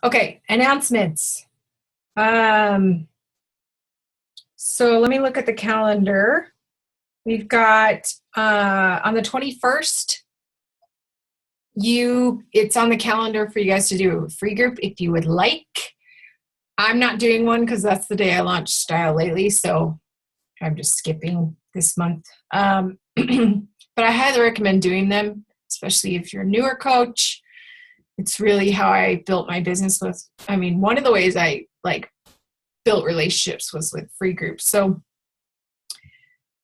Okay, announcements. So let me look at the calendar. We've got on the 21st, it's on the calendar for you guys to do a free group if you would like. I'm not doing one because that's the day I launched Style Lately, so I'm just skipping this month. But I highly recommend doing them, especially if you're a newer coach. It's really how I built my business with, one of the ways I built relationships was with free groups.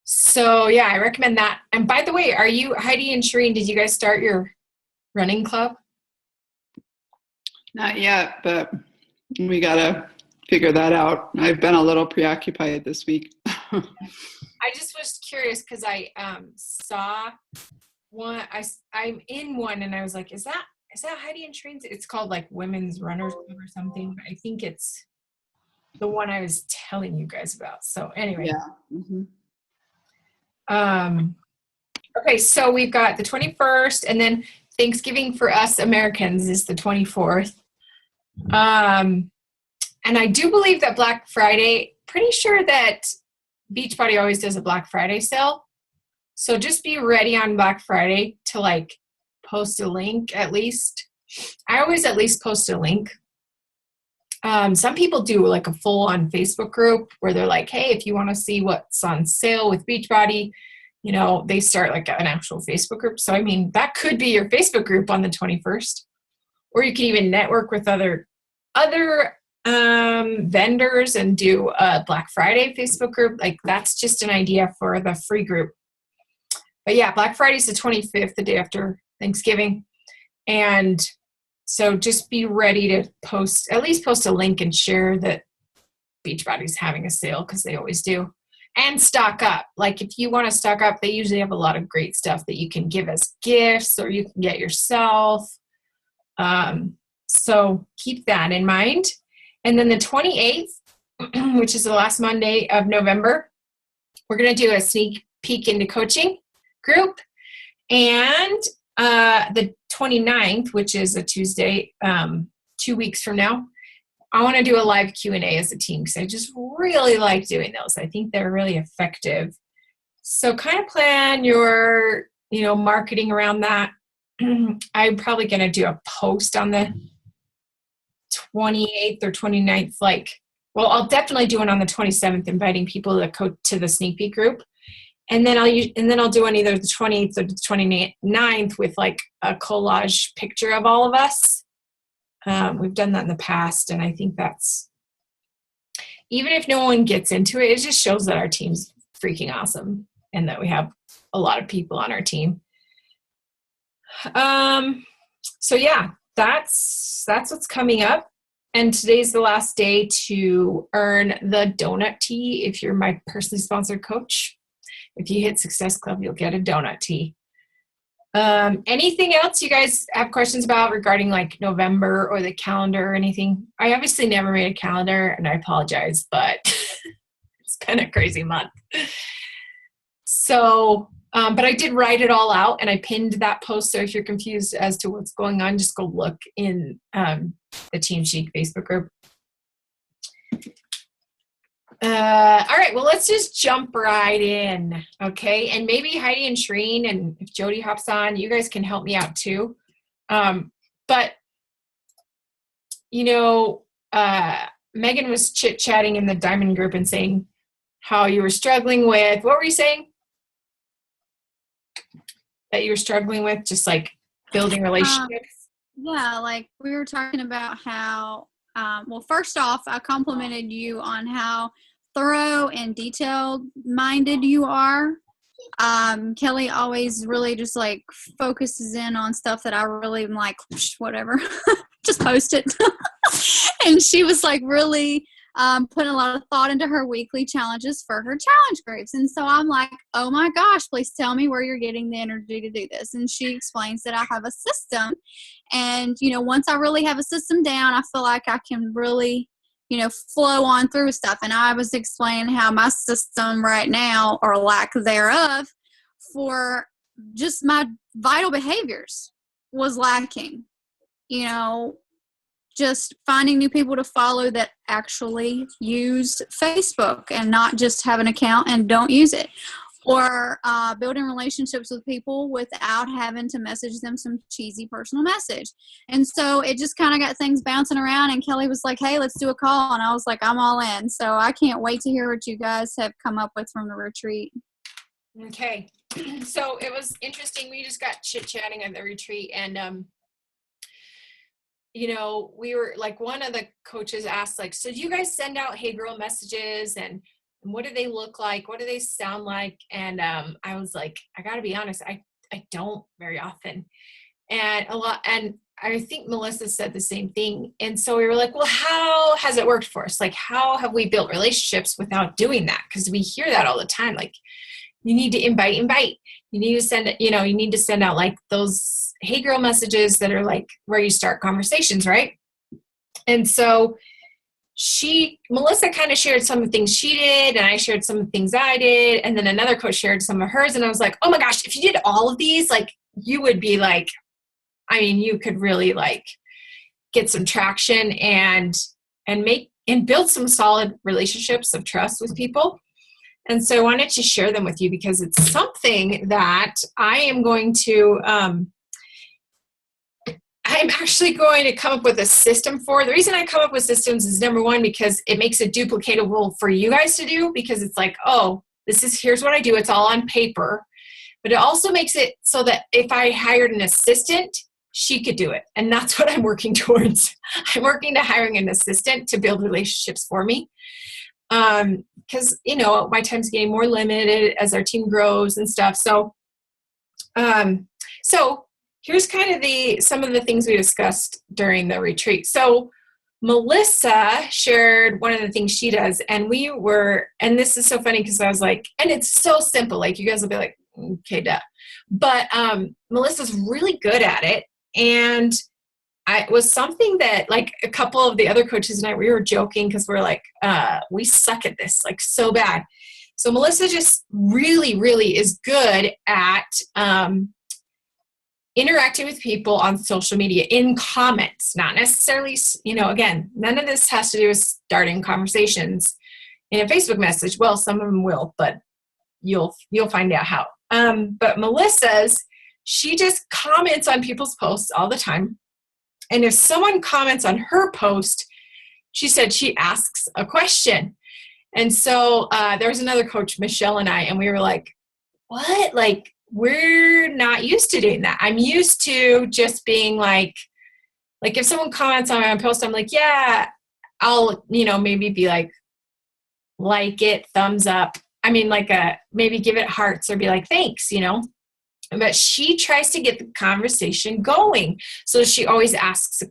So yeah, I recommend that. And by the way, are you, Heidi and Shireen, did you guys start your running club? Not yet, but we got to figure that out. I've been a little preoccupied this week. I just was curious because I saw one, I'm in one and I was like, is that Heidi and Shireen's? It's called like Women's Runners Club or something. I think it's the one I was telling you guys about. So anyway. Yeah. Okay, so we've got the 21st, and then Thanksgiving for us Americans is the 24th. And I do believe that Black Friday, pretty sure that Beachbody always does a Black Friday sale. So just be ready on Black Friday to post a link at least. I always at least post a link. Some people do a full-on Facebook group where they're like, hey, if you want to see what's on sale with Beachbody, they start an actual Facebook group. So, that could be your Facebook group on the 21st. Or you can even network with other vendors and do a Black Friday Facebook group. That's just an idea for the free group. But yeah, Black Friday is the 25th, the day after Thanksgiving. And so just be ready to at least post a link and share that Beachbody's having a sale, because they always do. And stock up. If you want to stock up, they usually have a lot of great stuff that you can give as gifts or you can get yourself. So keep that in mind. And then the 28th, which is the last Monday of November, we're going to do a sneak peek into coaching group. And the 29th, which is a Tuesday, 2 weeks from now, I want to do a live Q&A as a team because I just really like doing those. I think they're really effective. So kind of plan your, marketing around that. I'm probably going to do a post on the 28th or 29th. I'll definitely do one on the 27th, inviting people to the sneak peek group. And then I'll do one either the 28th or the 29th with a collage picture of all of us. We've done that in the past, and I think that's, even if no one gets into it, it just shows that our team's freaking awesome and that we have a lot of people on our team. So yeah, that's what's coming up. And today's the last day to earn the donut tea if you're my personally sponsored coach. If you hit Success Club, you'll get a donut tea. Anything else you guys have questions about regarding November or the calendar or anything? I obviously never made a calendar, and I apologize, but it's been a crazy month. So, but I did write it all out and I pinned that post. So if you're confused as to what's going on, just go look in the Team Chic Facebook group. All right, well, let's just jump right in, okay? And maybe Heidi and Shireen, and if Jody hops on, you guys can help me out too. But, Megan was chit-chatting in the Diamond group and saying how you were struggling with, what were you saying? That you were struggling with, just building relationships? Yeah, we were talking about how, well, first off, I complimented you on how thorough and detailed minded you are. Kelly always really just focuses in on stuff that I really am whatever, just post it. And she was really putting a lot of thought into her weekly challenges for her challenge groups. And so I'm like, oh my gosh, please tell me where you're getting the energy to do this. And she explains that I have a system. And, once I really have a system down, I feel like I can really, flow on through stuff. And I was explaining how my system right now, or lack thereof, for just my vital behaviors was lacking. just finding new people to follow that actually use Facebook and not just have an account and don't use it. Or building relationships with people without having to message them some cheesy personal message. And so it just kind of got things bouncing around, and Kelly was like, hey, let's do a call. And I was like, I'm all in. So I can't wait to hear what you guys have come up with from the retreat. Okay. So it was interesting. We just got chit-chatting at the retreat, and you know, we were like, one of the coaches asked, like, so do you guys send out hey girl messages, and what do they look like? What do they sound like? And I was like, I gotta be honest, I don't very often. And I think Melissa said the same thing. And so we were like, well, how has it worked for us? Like, how have we built relationships without doing that? Because we hear that all the time. Like, you need to invite. You need to send out like those hey girl messages that are like where you start conversations, right? And so Melissa kind of shared some of the things she did, and I shared some of the things I did, and then another coach shared some of hers, and I was like, oh my gosh, if you did all of these, like, you would be like, I mean, you could really like get some traction and build some solid relationships of trust with people. And so I wanted to share them with you because it's something that I am going to I'm actually going to come up with a system for. The reason I come up with systems is, number one, because it makes it duplicatable for you guys to do, because it's like, oh, here's what I do. It's all on paper. But it also makes it so that if I hired an assistant, she could do it. And that's what I'm working towards. I'm working to hiring an assistant to build relationships for me. Because, you know, my time's getting more limited as our team grows and stuff. So here's kind of some of the things we discussed during the retreat. So Melissa shared one of the things she does, and this is so funny because I was like, and it's so simple, like you guys will be like, okay, duh. But Melissa's really good at it. And it was something that like a couple of the other coaches and I, we were joking because we're like, we suck at this, like so bad. So Melissa just really, really is good at interacting with people on social media in comments, not necessarily, you know, again, none of this has to do with starting conversations in a Facebook message. Well, some of them will, but you'll find out how. But Melissa's, she just comments on people's posts all the time. And if someone comments on her post, she said she asks a question. And so there was another coach, Michelle and I, and we were like, what? Like, we're not used to doing that. I'm used to just being like if someone comments on my post, I'm like, yeah, I'll, you know, maybe be like it, thumbs up. I mean, like maybe give it hearts or be like, thanks, you know. But she tries to get the conversation going. So she always asks,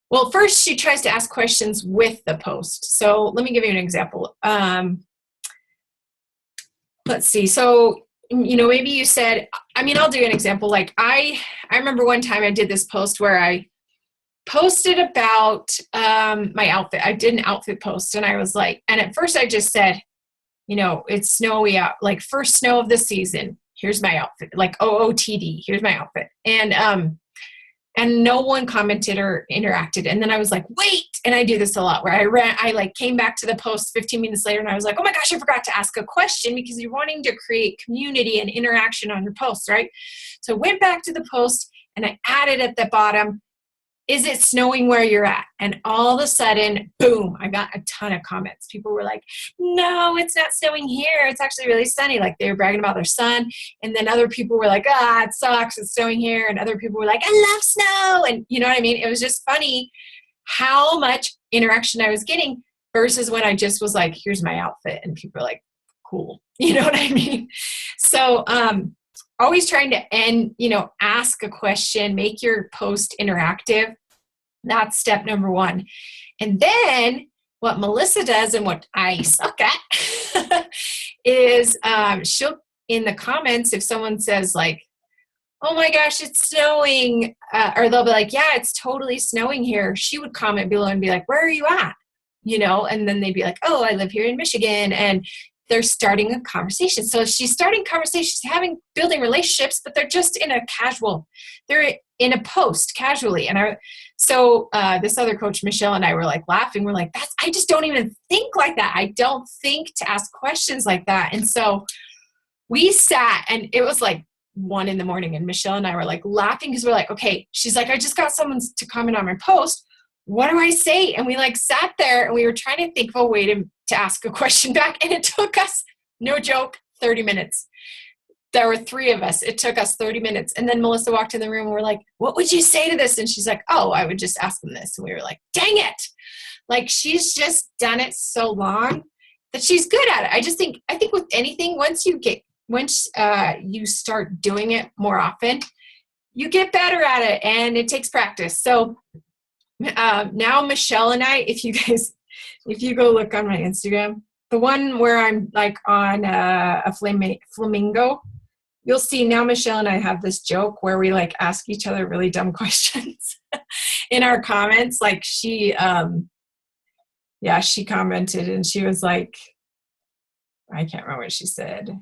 well, first she tries to ask questions with the post. So let me give you an example. Let's see. So, you know, maybe you said, I mean, I'll do an example. Like I remember one time I did this post where I posted about my outfit. I did an outfit post, and I was like, and at first I just said, you know, it's snowy out, like first snow of the season. Here's my outfit, like OOTD. Here's my outfit. And no one commented or interacted. And then I was like, wait. And I do this a lot where I like came back to the post 15 minutes later, and I was like, oh my gosh, I forgot to ask a question, because you're wanting to create community and interaction on your posts, right? So I went back to the post and I added at the bottom, is it snowing where you're at? And all of a sudden, boom, I got a ton of comments. People were like, no, it's not snowing here. It's actually really sunny. Like they were bragging about their sun. And then other people were like, it sucks. It's snowing here. And other people were like, I love snow. And you know what I mean? It was just funny how much interaction I was getting versus when I just was like, here's my outfit. And people were like, cool. You know what I mean? So, always trying to ask a question, make your post interactive. That's step number one. And then what Melissa does, and what I suck at, is she'll, in the comments, if someone says like, oh my gosh, it's snowing, or they'll be like, yeah, it's totally snowing here, she would comment below and be like, where are you at? You know, and then they'd be like, oh, I live here in Michigan. And they're starting a conversation. So she's starting conversations, building relationships, but they're just in a casual, they're in a post casually. And this other coach, Michelle, and I were like laughing. We're like, I just don't even think like that. I don't think to ask questions like that. And so we sat, and it was like 1 a.m, and Michelle and I were like laughing because we're like, okay, she's like, I just got someone to comment on my post. What do I say? And we like sat there and we were trying to think of a way to ask a question back. And it took us, no joke, 30 minutes. There were 3 of us. It took us 30 minutes. And then Melissa walked in the room and we're like, what would you say to this? And she's like, oh, I would just ask them this. And we were like, dang it. Like, she's just done it so long that she's good at it. I think with anything, once you start doing it more often, you get better at it, and it takes practice. So now Michelle and I, if you go look on my Instagram, the one where I'm like on a flamingo, you'll see now Michelle and I have this joke where we like ask each other really dumb questions in our comments. Like she commented and she was like, I can't remember what she said.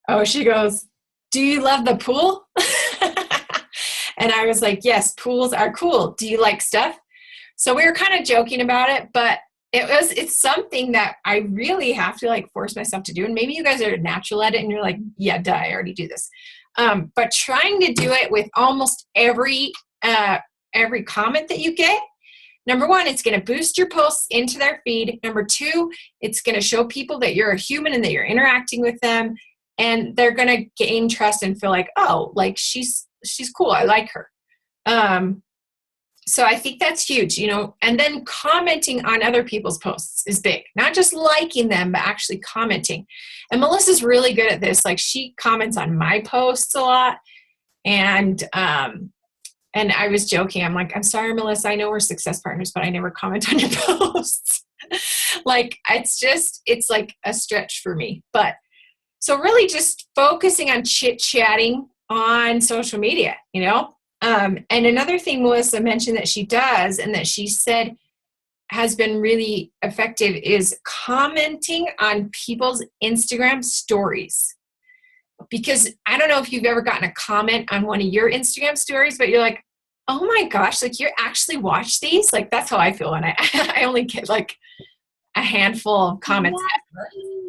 Oh, she goes, do you love the pool? And I was like, yes, pools are cool. Do you like stuff? So we were kind of joking about it, but it's something that I really have to like force myself to do. And maybe you guys are natural at it and you're like, yeah, duh, I already do this. But trying to do it with almost every comment that you get, number 1, it's going to boost your posts into their feed. Number 2, it's going to show people that you're a human and that you're interacting with them. And they're going to gain trust and feel like, oh, like she's cool. I like her. So I think that's huge, and then commenting on other people's posts is big, not just liking them, but actually commenting. And Melissa's really good at this. Like, she comments on my posts a lot. And I was joking. I'm like, I'm sorry, Melissa, I know we're success partners, but I never comment on your posts. Like, it's like a stretch for me. But so really just focusing on chit-chatting on social media, and another thing Melissa mentioned that she does and that she said has been really effective is commenting on people's Instagram stories. Because I don't know if you've ever gotten a comment on one of your Instagram stories, but you're like, oh my gosh, like, you actually watch these? Like, that's how I feel when I only get like a handful of comments.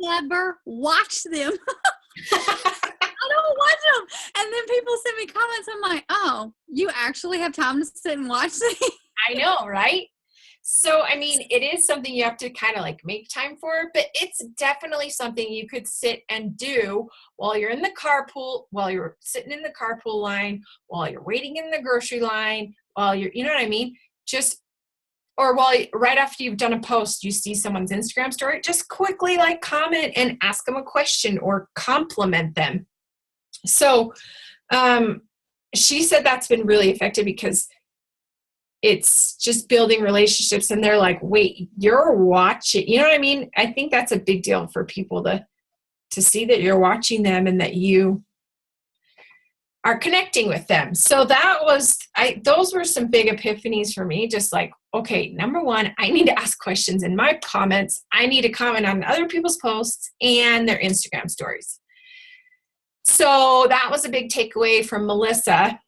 Never watch them. I don't watch them. And then people send me comments. I'm like, oh, you actually have time to sit and watch these? I know, right? So, I mean, it is something you have to kind of like make time for, but it's definitely something you could sit and do while you're in the carpool, while you're sitting in the carpool line, while you're waiting in the grocery line, while you're, you know what I mean? Or right after you've done a post, you see someone's Instagram story, just quickly like comment and ask them a question or compliment them. So she said that's been really effective because it's just building relationships, and they're like, wait, you're watching, you know what I mean? I think that's a big deal for people to see that you're watching them and that you are connecting with them. So those were some big epiphanies for me. Just like, okay, number 1, I need to ask questions in my comments. I need to comment on other people's posts and their Instagram stories. So that was a big takeaway from Melissa.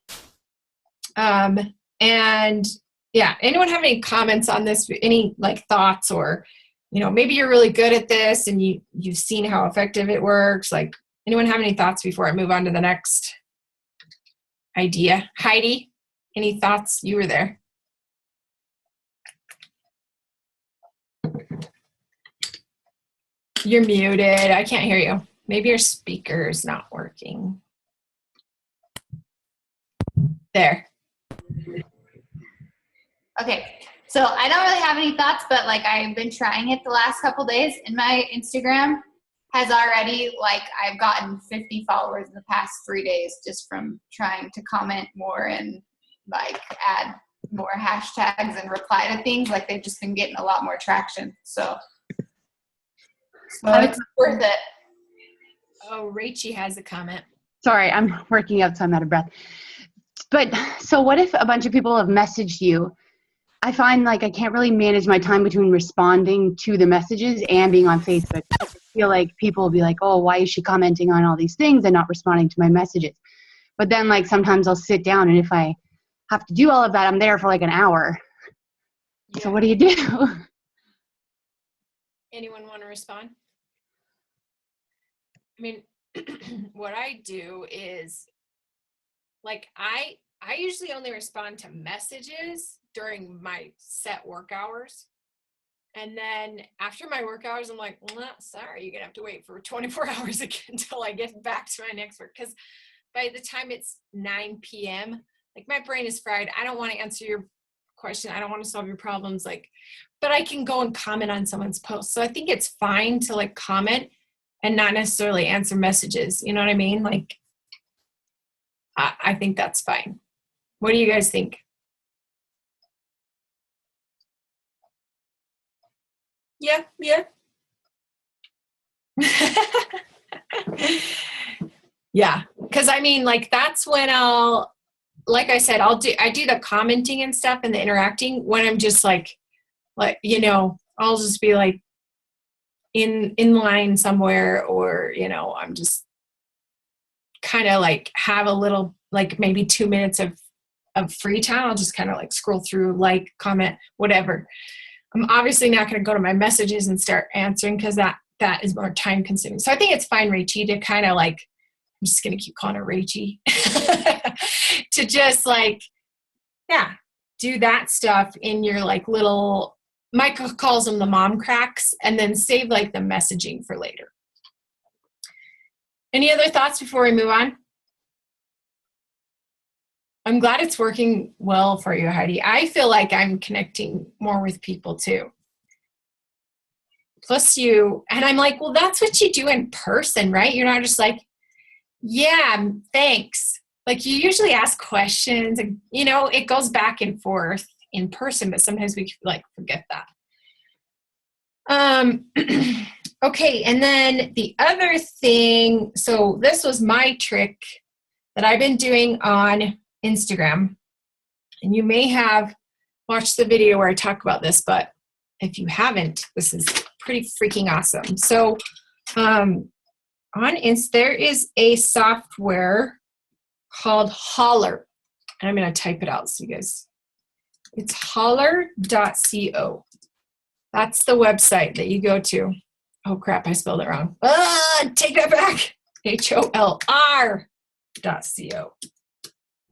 And yeah, anyone have any comments on this? Any like thoughts, or, maybe you're really good at this and you've seen how effective it works. Like, anyone have any thoughts before I move on to the next idea? Heidi, any thoughts? You were there. You're muted. I can't hear you. Maybe your speaker is not working. There. Okay, so I don't really have any thoughts, but like, I've been trying it the last couple days, and my Instagram has already, like, I've gotten 50 followers in the past 3 days just from trying to comment more and like add more hashtags and reply to things. Like, they've just been getting a lot more traction. So it's worth it. Oh, Rachie has a comment. Sorry, I'm working out, so I'm out of breath. But so what if a bunch of people have messaged you? I find like I can't really manage my time between responding to the messages and being on Facebook. I feel like people will be like, oh, why is she commenting on all these things and not responding to my messages? But then like sometimes I'll sit down, and if I have to do all of that. I'm there for like an hour. So what do you do? Anyone want to respond? I mean, what I do is like I usually only respond to messages during my set work hours. And then after my work hours, I'm like, well, sorry, you're gonna have to wait for 24 hours again until I get back to my next work. Because by the time it's 9 p.m., like my brain is fried. I don't want to answer your question. I don't want to solve your problems. Like, but I can go and comment on someone's post. So I think it's fine to like comment and not necessarily answer messages. You know what I mean? Like, I think that's fine. What do you guys think? Yeah. Yeah, because I mean, like that's when like I said, I do the commenting and stuff and the interacting when I'm just like you know, I'll just be like in line somewhere, or you know, I'm just kind of like have a little like maybe 2 minutes of free time. I'll just kind of like scroll through, like, comment, whatever. I'm obviously not going to go to my messages and start answering because that is more time consuming. So I think it's fine, Rachie, to kind of like, I'm just going to keep calling her Rachie, to just like, yeah, do that stuff in your like little, Michael calls them the mom cracks, and then save like the messaging for later. Any other thoughts before we move on? I'm glad it's working well for you, Heidi. I feel like I'm connecting more with people too. Plus you, and I'm like, well, that's what you do in person, right? You're not just like, yeah, thanks. Like you usually ask questions and, you know, it goes back and forth in person, but sometimes we like forget that. Okay. And then the other thing, so this was my trick that I've been doing on Instagram, and you may have watched the video where I talk about this, but if you haven't, this is pretty freaking awesome. So on there is a software called Holler, and I'm going to type it out so you guys, it's holler.co. That's the website that you go to. Oh crap, I spelled it wrong. Take that back. HOLR.co.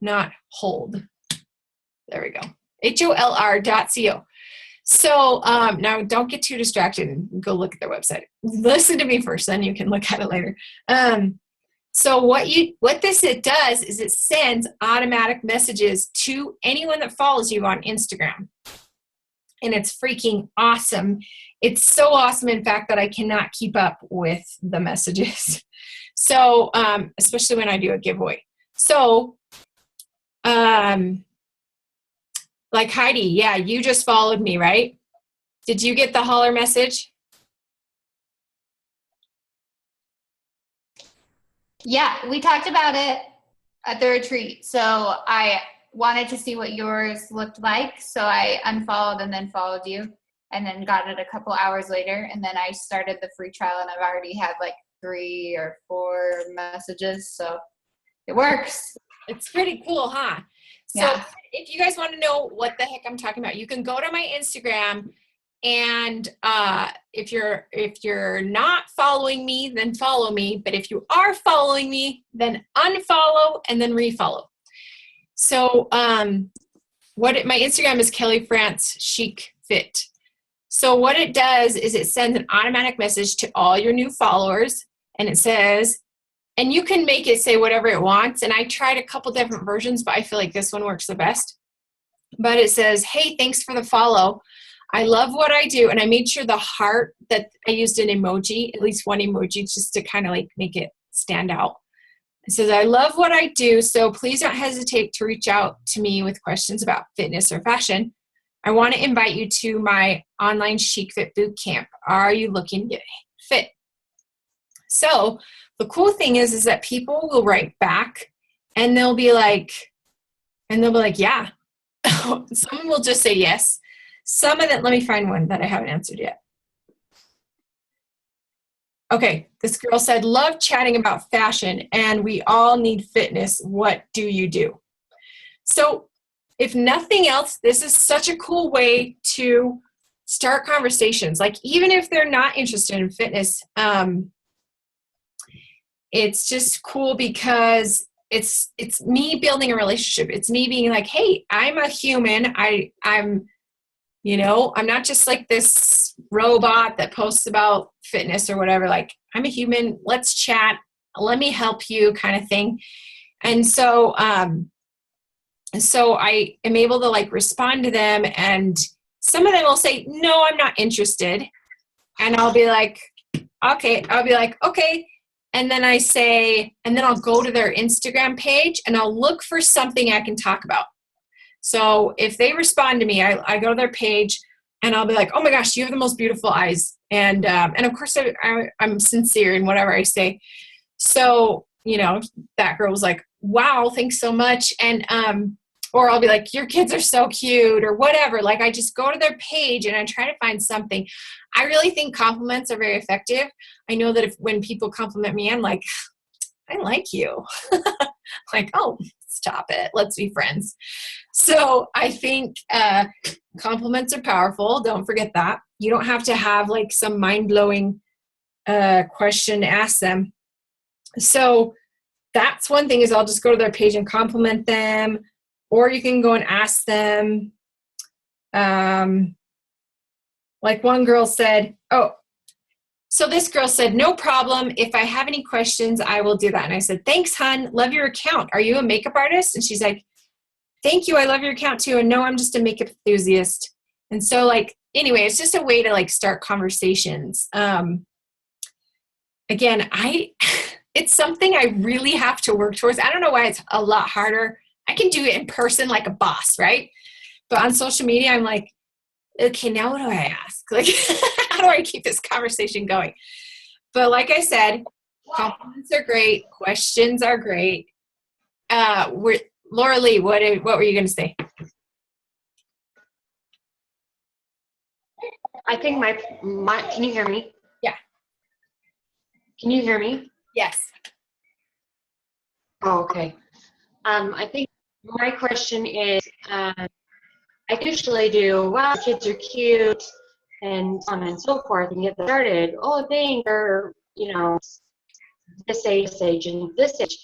Not hold. There we go. HOLR.co. So now don't get too distracted and go look at their website. Listen to me first, then you can look at it later. So what it does is it sends automatic messages to anyone that follows you on Instagram. And it's freaking awesome. It's so awesome, in fact, that I cannot keep up with the messages. So especially when I do a giveaway. So like Heidi, yeah, you just followed me, right? Did you get the Holler message? Yeah, we talked about it at the retreat. So I wanted to see what yours looked like. So I unfollowed and then followed you, and then got it a couple hours later. And then I started the free trial, and I've already had like 3 or 4 messages. So it works. It's pretty cool, huh? So Yeah. if you guys want to know what the heck I'm talking about, you can go to my Instagram, and if you're not following me, then follow me. But if you are following me, then unfollow and then refollow. So my Instagram is Kelly France Chic Fit. So what it does is it sends an automatic message to all your new followers, and it says, and you can make it say whatever it wants. And I tried a couple different versions, but I feel like this one works the best. But it says, hey, thanks for the follow. I love what I do. And I made sure the heart, that I used an emoji, at least one emoji, just to kind of like make it stand out. It says, I love what I do, so please don't hesitate to reach out to me with questions about fitness or fashion. I want to invite you to my online Chic Fit boot camp. Are you looking to get fit? So the cool thing is that people will write back, and they'll be like, yeah. Someone will just say yes. Some of them, let me find one that I haven't answered yet. Okay, this girl said, love chatting about fashion, and we all need fitness. What do you do? So if nothing else, this is such a cool way to start conversations. Like, even if they're not interested in fitness, it's just cool because it's me building a relationship. It's me being like, hey, I'm a human. I'm not just like this robot that posts about fitness or whatever. Like, I'm a human. Let's chat. Let me help you, kind of thing. And so I am able to like respond to them, and some of them will say, no, I'm not interested. And I'll be like, okay. And then I'll go to their Instagram page and I'll look for something I can talk about. So if they respond to me, I go to their page and I'll be like, oh my gosh, you have the most beautiful eyes. And of course I'm sincere in whatever I say. So, that girl was like, wow, thanks so much. And, or I'll be like, your kids are so cute or whatever. Like, I just go to their page and I try to find something. I really think compliments are very effective. I know that when people compliment me, I'm like, I like you. Like, oh, stop it. Let's be friends. So I think compliments are powerful. Don't forget that. You don't have to have like some mind-blowing question to ask them. So that's one thing, is I'll just go to their page and compliment them. Or you can go and ask them. Like one girl said, so this girl said, no problem. If I have any questions, I will do that. And I said, thanks, hun. Love your account. Are you a makeup artist? And she's like, thank you. I love your account too. And no, I'm just a makeup enthusiast. And so like, anyway, it's just a way to like start conversations. Again, it's something I really have to work towards. I don't know why it's a lot harder. I can do it in person like a boss, right? But on social media, I'm like, okay, now what do I ask? Like, how do I keep this conversation going? But like I said, compliments are great. Questions are great. Laura Lee, what were you going to say? I think my can you hear me? Yeah. Can you hear me? Yes. Oh, okay. I think my question is, I usually do, well, kids are cute and so on and so forth, and get them started. Oh, thanks, or, this age and this age.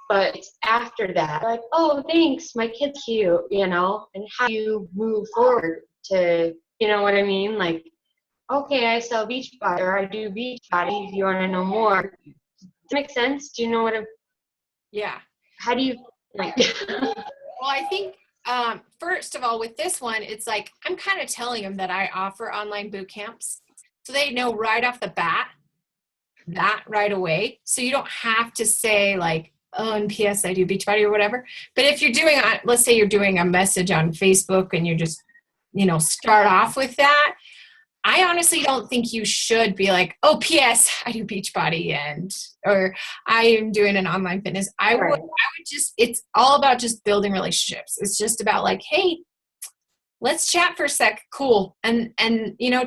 But it's after that, like, oh, thanks, my kid's cute, and how do you move forward to, you know what I mean? Like, okay, I sell beach body, or I do beach body, if you want to know more. Does that make sense? Do you know what Yeah. how do you, like, Well, I think, first of all, with this one, it's like, I'm kind of telling them that I offer online boot camps. So they know right off the bat that right away. So you don't have to say like, oh, and PS, I do Beachbody or whatever. But if you're doing, let's say you're doing a message on Facebook and you just, start off with that, I honestly don't think you should be like, oh, PS, I do Beachbody or I am doing an online fitness. I would just, it's all about just building relationships. It's just about like, hey, let's chat for a sec. Cool. And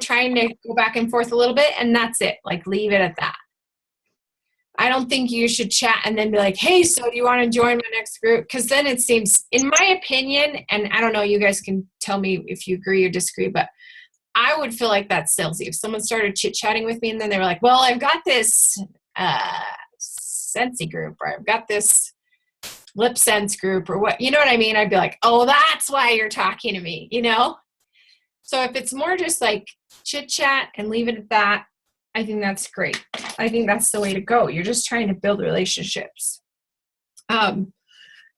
trying to go back and forth a little bit, and that's it. Like, leave it at that. I don't think you should chat and then be like, hey, so do you want to join my next group? Because then it seems, in my opinion, and I don't know, you guys can tell me if you agree or disagree, but I would feel like that's salesy. If someone started chit-chatting with me and then they were like, well, I've got this Sensei group, or I've got this Lip Sense group, or what, you know what I mean? I'd be like, oh, that's why you're talking to me, So if it's more just like chit-chat and leave it at that, I think that's great. I think that's the way to go. You're just trying to build relationships. But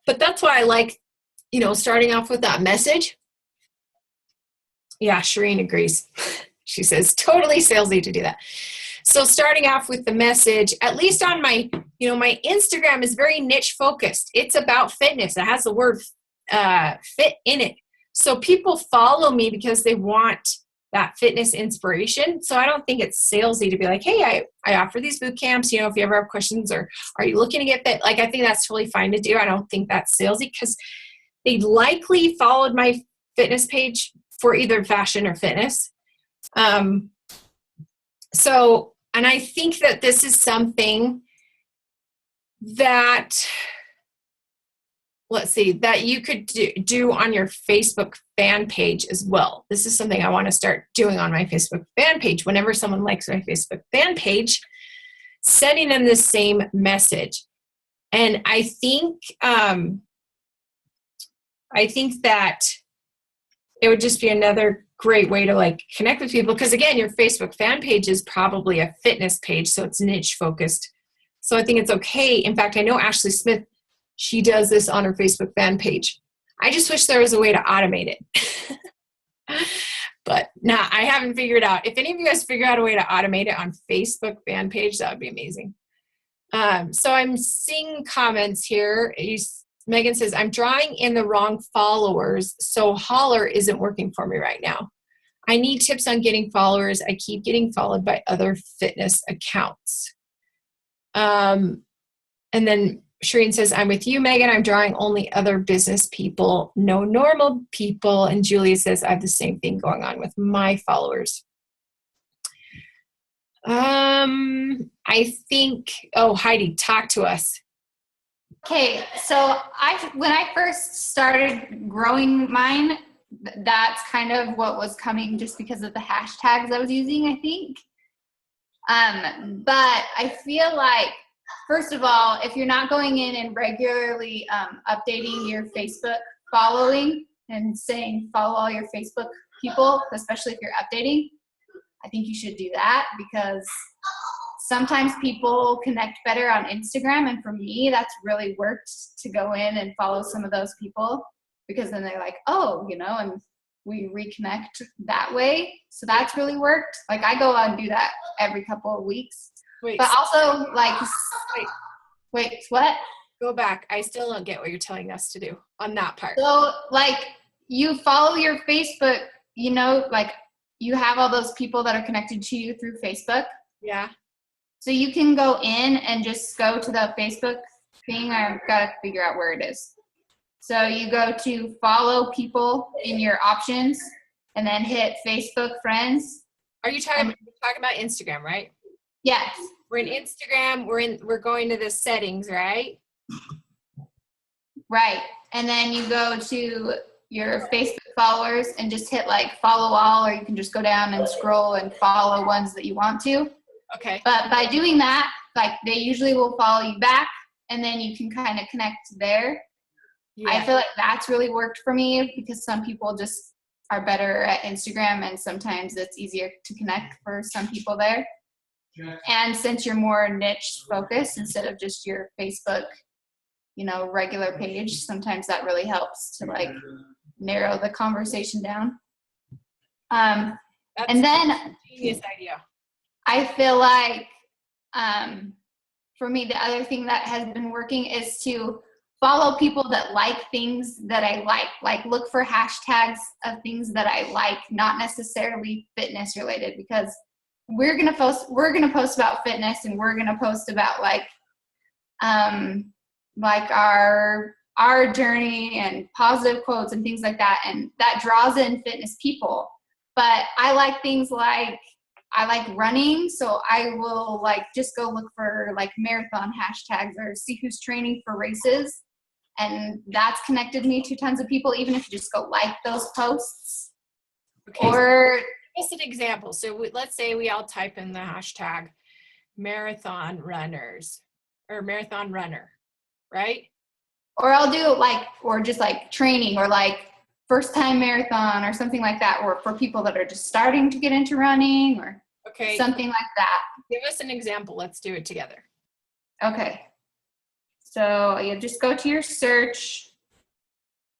that's why I like, starting off with that message. Yeah, Shireen agrees. She says, totally salesy to do that. So starting off with the message, at least on my, my Instagram is very niche focused. It's about fitness. It has the word fit in it. So people follow me because they want that fitness inspiration. So I don't think it's salesy to be like, hey, I offer these boot camps, if you ever have questions, or are you looking to get fit? Like, I think that's totally fine to do. I don't think that's salesy, because they likely followed my fitness page for either fashion or fitness. So, and I think that this is something that, let's see, that you could do on your Facebook fan page as well. This is something I want to start doing on my Facebook fan page. Whenever someone likes my Facebook fan page, sending them the same message. And I think that it would just be another great way to like connect with people. Because again, your Facebook fan page is probably a fitness page, so it's niche focused. So I think it's okay. In fact, I know Ashley Smith, she does this on her Facebook fan page. I just wish there was a way to automate it. But nah, I haven't figured out. If any of you guys figure out a way to automate it on Facebook fan page, that would be amazing. So I'm seeing comments here. Megan says, I'm drawing in the wrong followers, so Holler isn't working for me right now. I need tips on getting followers. I keep getting followed by other fitness accounts. And then Shireen says, I'm with you, Megan. I'm drawing only other business people, no normal people. And Julia says, I have the same thing going on with my followers. I think, Heidi, talk to us. Okay, so when I first started growing mine, that's kind of what was coming just because of the hashtags I was using, I think. But I feel like, first of all, if you're not going in and regularly updating your Facebook following and saying follow all your Facebook people, especially if you're updating, I think you should do that, because sometimes people connect better on Instagram. And for me, that's really worked to go in and follow some of those people, because then they're like, oh, and we reconnect that way. So that's really worked. Like I go out and do that every couple of weeks. Wait, but also like, wait, what? Go back. I still don't get what you're telling us to do on that part. So like you follow your Facebook, like you have all those people that are connected to you through Facebook. Yeah. So you can go in and just go to the Facebook thing. I've got to figure out where it is. So you go to follow people in your options and then hit Facebook friends. Are you talking about Instagram, right? Yes. We're in Instagram. We're going to the settings, right? Right. And then you go to your Facebook followers and just hit like follow all, or you can just go down and scroll and follow ones that you want to. Okay. But by doing that, like they usually will follow you back, and then you can kind of connect there. Yeah. I feel like that's really worked for me, because some people just are better at Instagram, and sometimes it's easier to connect for some people there. Yeah. And since you're more niche focused instead of just your Facebook, regular page, sometimes that really helps to like narrow the conversation down. And then a genius idea. I feel like for me, the other thing that has been working is to follow people that like things that I like look for hashtags of things that I like, not necessarily fitness related, because we're going to post about fitness, and we're going to post about like our journey and positive quotes and things like that. And that draws in fitness people. But I like things like, I like running, so I will like just go look for like marathon hashtags or see who's training for races. And that's connected me to tons of people, even if you just go like those posts. Okay, or so just an example. So let's say we all type in the hashtag marathon runners or marathon runner, right? Or I'll do like, or just like training, or like first time marathon or something like that, or for people that are just starting to get into running, or something like that. Give us an example. Let's do it together. Okay. So you just go to your search.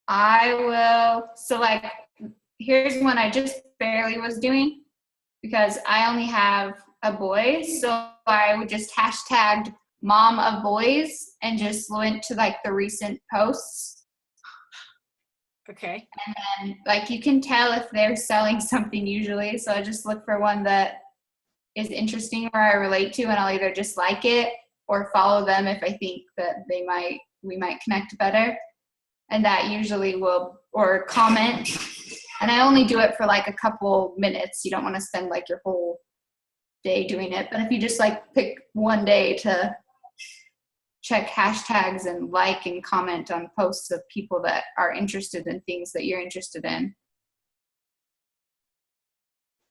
So like, here's one I just barely was doing, because I only have a boy. So I would just hashtagged mom of boys and just went to like the recent posts. Okay. And then like you can tell if they're selling something usually. So I just look for one that is interesting or I relate to, and I'll either just like it or follow them if I think that we might connect better. And that usually will, or comment. And I only do it for like a couple minutes. You don't want to spend like your whole day doing it. But if you just like pick one day to check hashtags and like and comment on posts of people that are interested in things that you're interested in.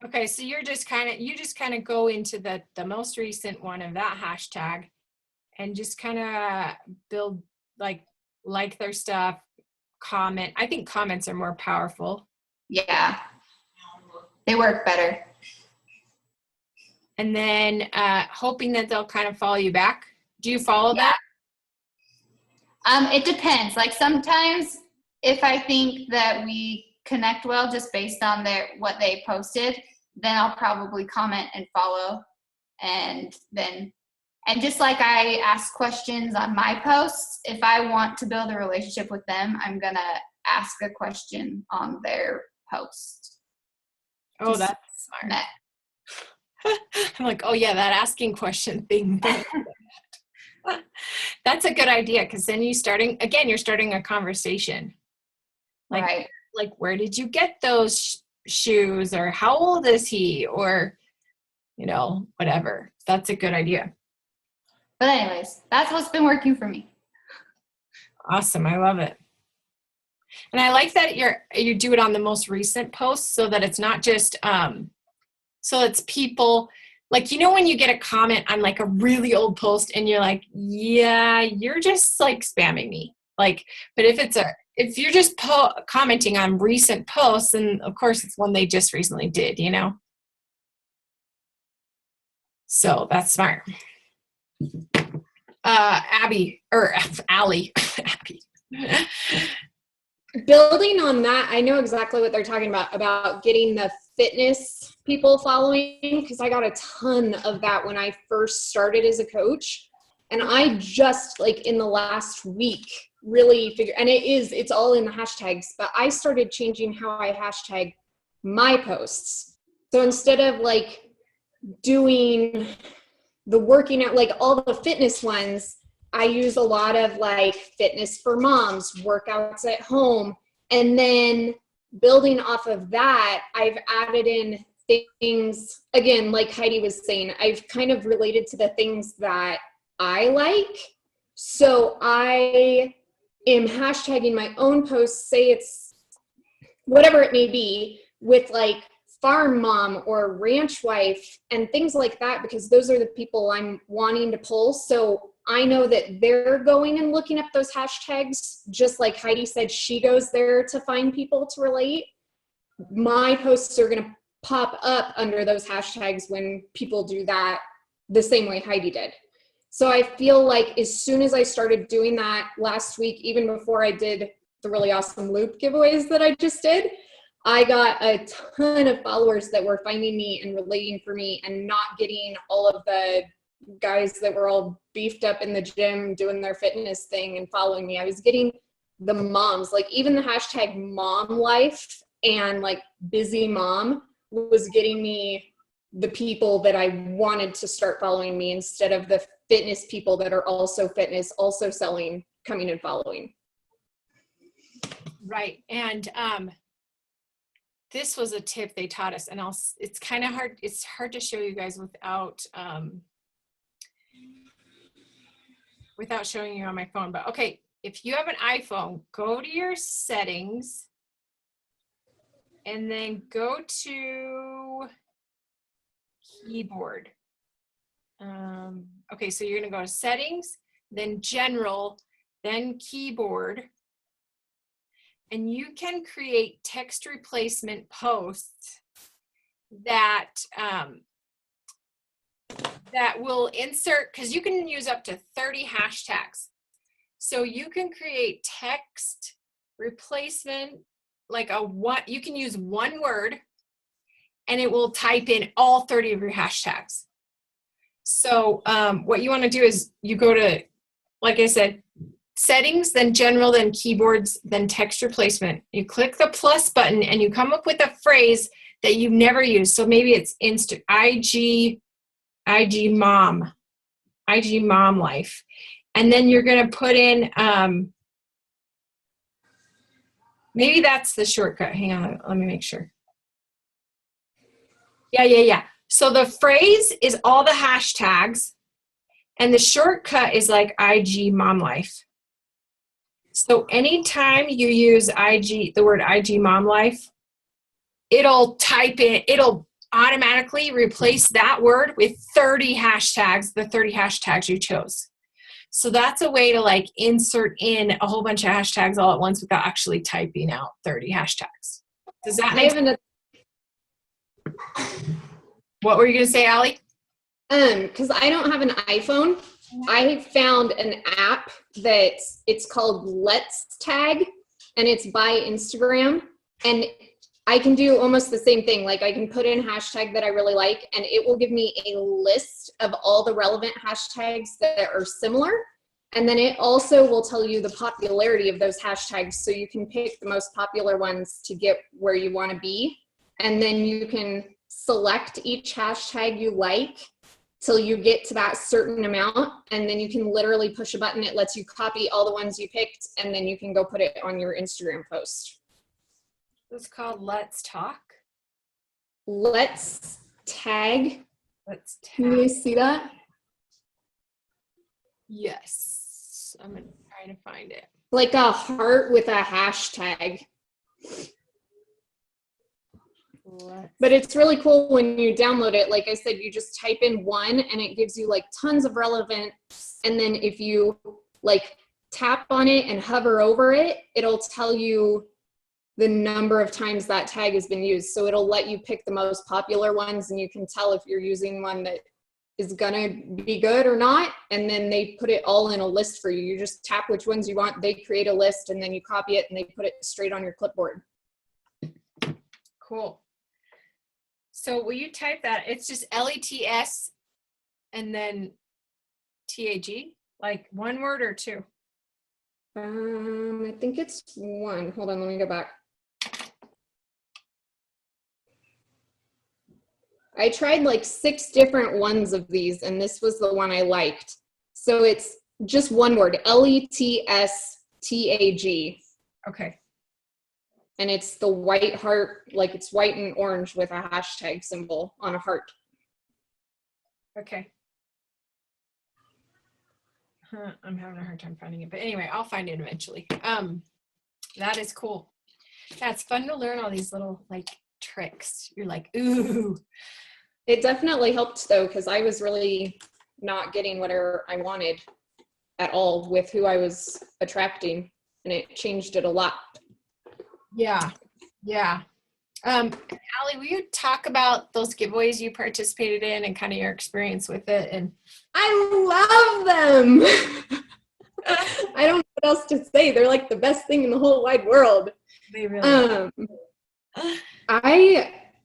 Okay, so you just kind of go into the most recent one of that hashtag and just kind of build like their stuff, comment. I think comments are more powerful. Yeah, they work better. And then hoping that they'll kind of follow you back. Do you follow them? It depends. Like sometimes if I think that we connect well just based on what they posted, then I'll probably comment and follow. And just like I ask questions on my posts, if I want to build a relationship with them, I'm going to ask a question on their post. Oh, that's smart. I'm like, oh yeah, that asking question thing. That's a good idea, because then you're starting a conversation. Like, right. Like, where did you get those shoes, or how old is he, or whatever. That's a good idea. But anyways, that's what's been working for me. Awesome. I love it. And I like that you do it on the most recent posts, so that it's not just so it's people like, when you get a comment on like a really old post and you're like, yeah, you're just like spamming me. Like, but if you're just commenting on recent posts, and of course it's one they just recently did, So that's smart. Allie. Abby. Building on that, I know exactly what they're talking about getting the fitness people following, because I got a ton of that when I first started as a coach. And I just like in the last week really figured, and it's all in the hashtags, but I started changing how I hashtag my posts. So instead of like doing the working out, like all the fitness ones, I use a lot of like fitness for moms, workouts at home. And then building off of that, I've added in things, again, like Heidi was saying, I've kind of related to the things that I like. So I am hashtagging my own posts, say it's whatever it may be, with like farm mom or ranch wife and things like that, because those are the people I'm wanting to pull. So I know that they're going and looking up those hashtags, just like Heidi said, she goes there to find people to relate. My posts are going to pop up under those hashtags when people do that the same way Heidi did. So I feel like as soon as I started doing that last week, even before I did the really awesome loop giveaways that I just did, I got a ton of followers that were finding me and relating for me, and not getting all of the guys that were all beefed up in the gym doing their fitness thing and following me. I was getting the moms, like even the hashtag mom life and like busy mom was getting me the people that I wanted to start following me, instead of the fitness people that are also fitness, also selling, coming and following. Right. And this was a tip they taught us, and it's kind of hard. It's hard to show you guys without showing you on my phone. But okay, if you have an iPhone, go to your settings and then go to keyboard. Okay, so you're gonna go to settings, then general, then keyboard, and you can create text replacement posts that that will insert, because you can use up to 30 hashtags. So you can create text replacement, like you can use one word and it will type in all 30 of your hashtags. So what you want to do is you go to, like I said, settings, then general, then keyboards, then text replacement. You click the plus button and you come up with a phrase that you've never used. So maybe it's IG mom life. And then you're going to put in, maybe that's the shortcut. Hang on, let me make sure. Yeah. So the phrase is all the hashtags, And the shortcut is like IG Mom Life. So anytime you use the word IG Mom Life, it'll automatically replace that word with 30 hashtags, the 30 hashtags you chose. So that's a way to like insert in a whole bunch of hashtags all at once without actually typing out 30 hashtags. Does that make sense? What were you going to say, Allie? Because I don't have an iPhone, I found an app that it's called Let's Tag, and it's by Instagram, and I can do almost the same thing. Like I can put in a hashtag that I really like, and it will give me a list of all the relevant hashtags that are similar. And then it also will tell you the popularity of those hashtags, so you can pick the most popular ones to get where you want to be. And then you can select each hashtag you like till you get to that certain amount, and then you can literally push a button. It lets you copy all the ones you picked, and then you can go put it on your Instagram post. It's called Let's Talk. Let's Tag. Let's Tag. Can you see that? Yes. I'm going to try to find it. Like a heart with a hashtag. But it's really cool when you download it. Like I said, you just type in one and it gives you like tons of relevant. And then if you like tap on it and hover over it, it'll tell you the number of times that tag has been used. So it'll let you pick the most popular ones, and you can tell if you're using one that is gonna be good or not. And then they put it all in a list for you. You just tap which ones you want. They create a list, and then you copy it and they put it straight on your clipboard. Cool. So will you type that? It's just LETS and then TAG, like one word or two? I think it's one. Hold on, let me go back. I tried like 6 different ones of these, and this was the one I liked. So it's just one word, LETSTAG. Okay. And it's the white heart, like it's white and orange with a hashtag symbol on a heart. Okay. I'm having a hard time finding it, but anyway, I'll find it eventually. That is cool. Yeah, it's fun to learn all these little like tricks. You're like, ooh. It definitely helped though, because I was really not getting whatever I wanted at all with who I was attracting, and it changed it a lot. Yeah. Yeah. Allie, will you talk about those giveaways you participated in and kind of your experience with it? And I love them. I don't know what else to say. They're like the best thing in the whole wide world. they really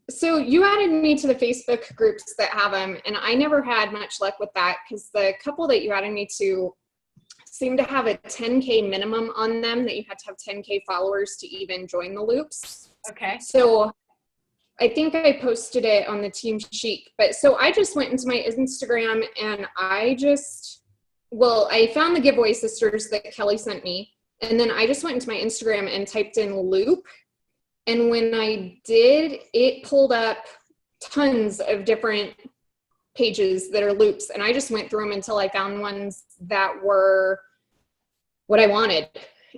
So you added me to the Facebook groups that have them, and I never had much luck with that because the couple that you added me to seem to have a 10K minimum on them, that you had to have 10K followers to even join the loops. Okay. So I think I posted it on the team sheet, but so I just went into my Instagram and I found the giveaway sisters that Kelly sent me. And then I just went into my Instagram and typed in loop. And when I did, it pulled up tons of different pages that are loops. And I just went through them until I found ones that were what I wanted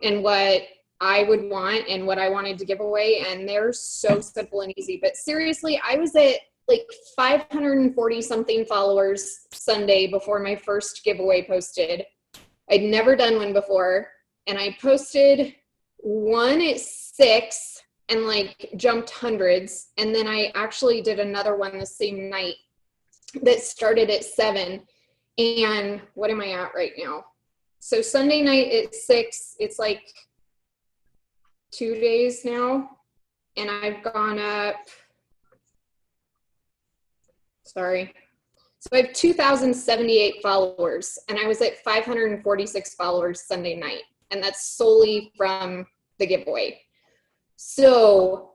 and what I would want and what I wanted to give away. And they're so simple and easy. But seriously, I was at like 540 something followers Sunday before my first giveaway posted. I'd never done one before. And I posted one at 6 and like jumped hundreds. And then I actually did another one the same night that started at 7. And what am I at right now? So Sunday night at 6, it's like 2 days now. And I've gone up, sorry. So I have 2,078 followers, and I was at 546 followers Sunday night. And that's solely from the giveaway. So,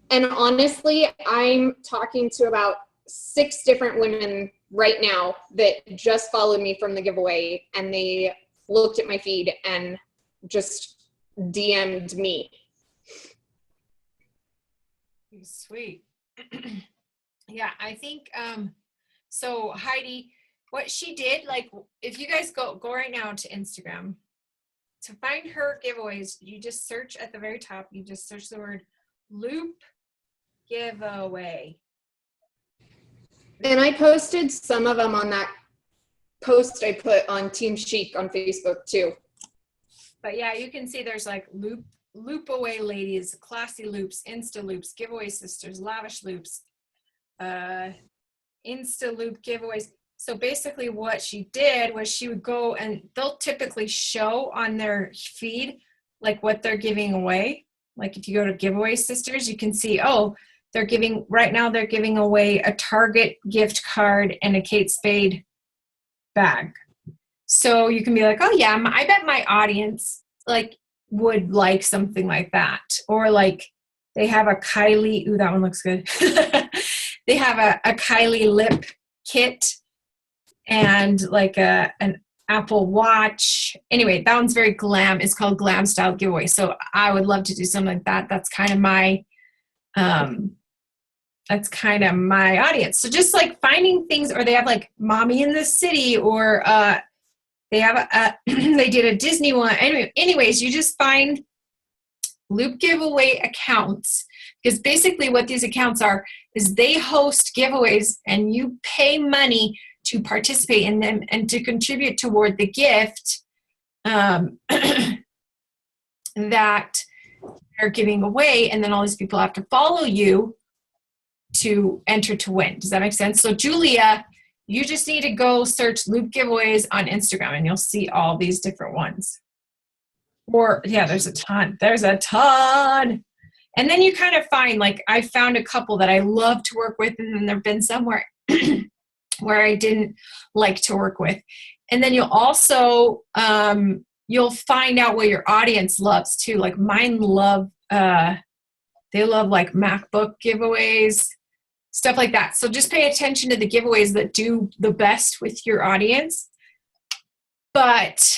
and honestly, I'm talking to about 6 different women right now that just followed me from the giveaway, and they looked at my feed and just DM'd me. Sweet. Yeah, I think, so Heidi, what she did, like if you guys go right now to Instagram to find her giveaways, you just search at the very top, you just search the word loop giveaway. And I posted some of them on that post I put on Team Chic on Facebook too. But yeah, you can see there's like loop away ladies, classy loops, insta loops, giveaway sisters, lavish loops, insta loop giveaways. So basically what she did was she would go, and they'll typically show on their feed like what they're giving away. Like if you go to giveaway sisters, you can see, oh, they're giving away a Target gift card and a Kate Spade bag. So you can be like, oh yeah, I bet my audience like would like something like that. Or like they have a Kylie, ooh, that one looks good. They have a Kylie lip kit and like an Apple Watch. Anyway, that one's very glam. It's called Glam Style Giveaway. So I would love to do something like that. That's kind of my audience. So just like finding things, or they have like Mommy in the City, or they have they did a Disney one. Anyways, you just find loop giveaway accounts, because basically what these accounts are is they host giveaways and you pay money to participate in them and to contribute toward the gift that they're giving away. And then all these people have to follow you to enter to win. Does that make sense? So Julia, you just need to go search loop giveaways on Instagram and you'll see all these different ones. Or yeah, there's a ton. And then you kind of find, like, I found a couple that I love to work with, and then there've been some where I didn't like to work with. And then you'll also you'll find out what your audience loves too. Like mine love they love like MacBook giveaways, stuff like that. So just pay attention to the giveaways that do the best with your audience. But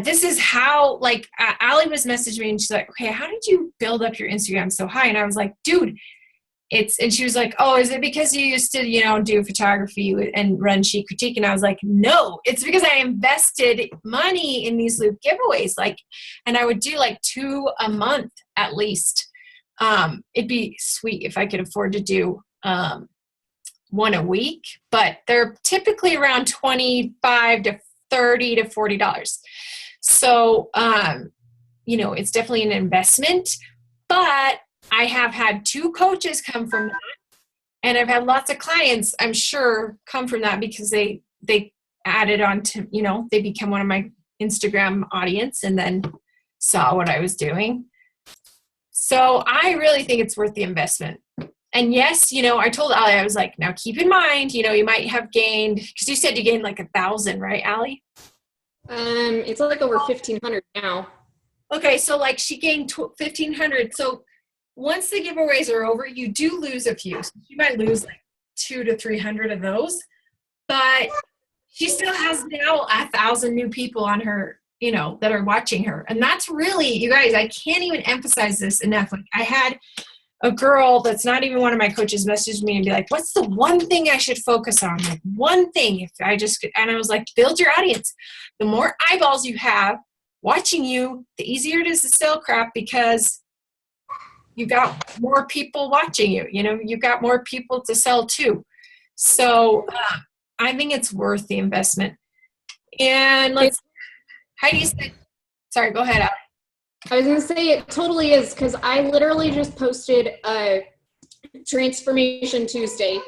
this is how, like, Allie was messaging me and she's like, okay, how did you build up your Instagram so high? And I was like, dude, and she was like, oh, is it because you used to, do photography and run Chic Critique? And I was like, no, it's because I invested money in these loop giveaways. Like, and I would do like 2 a month at least. It'd be sweet if I could afford to do 1 a week, but they're typically around $25 to $30 to $40. So, it's definitely an investment, but I have had 2 coaches come from that, and I've had lots of clients, I'm sure, come from that because they added on to, they become one of my Instagram audience and then saw what I was doing. So I really think it's worth the investment. And yes, I told Allie, I was like, now keep in mind, you might have gained, because you said you gained like 1,000, right, Allie? It's like over 1,500 now. Okay, so like she gained 1,500. So once the giveaways are over, you do lose a few. So she might lose like 200 to 300 of those, but she still has now 1,000 new people on her, that are watching her. And that's really, you guys, I can't even emphasize this enough. Like I had a girl that's not even one of my coaches message me and be like, what's the one thing I should focus on? Like one thing, if I just could. And I was like, build your audience. The more eyeballs you have watching you, the easier it is to sell crap, because you got more people watching you, you've got more people to sell to. So I think it's worth the investment. And Heidi said, sorry, go ahead, Allie. I was going to say it totally is, because I literally just posted a Transformation Tuesday,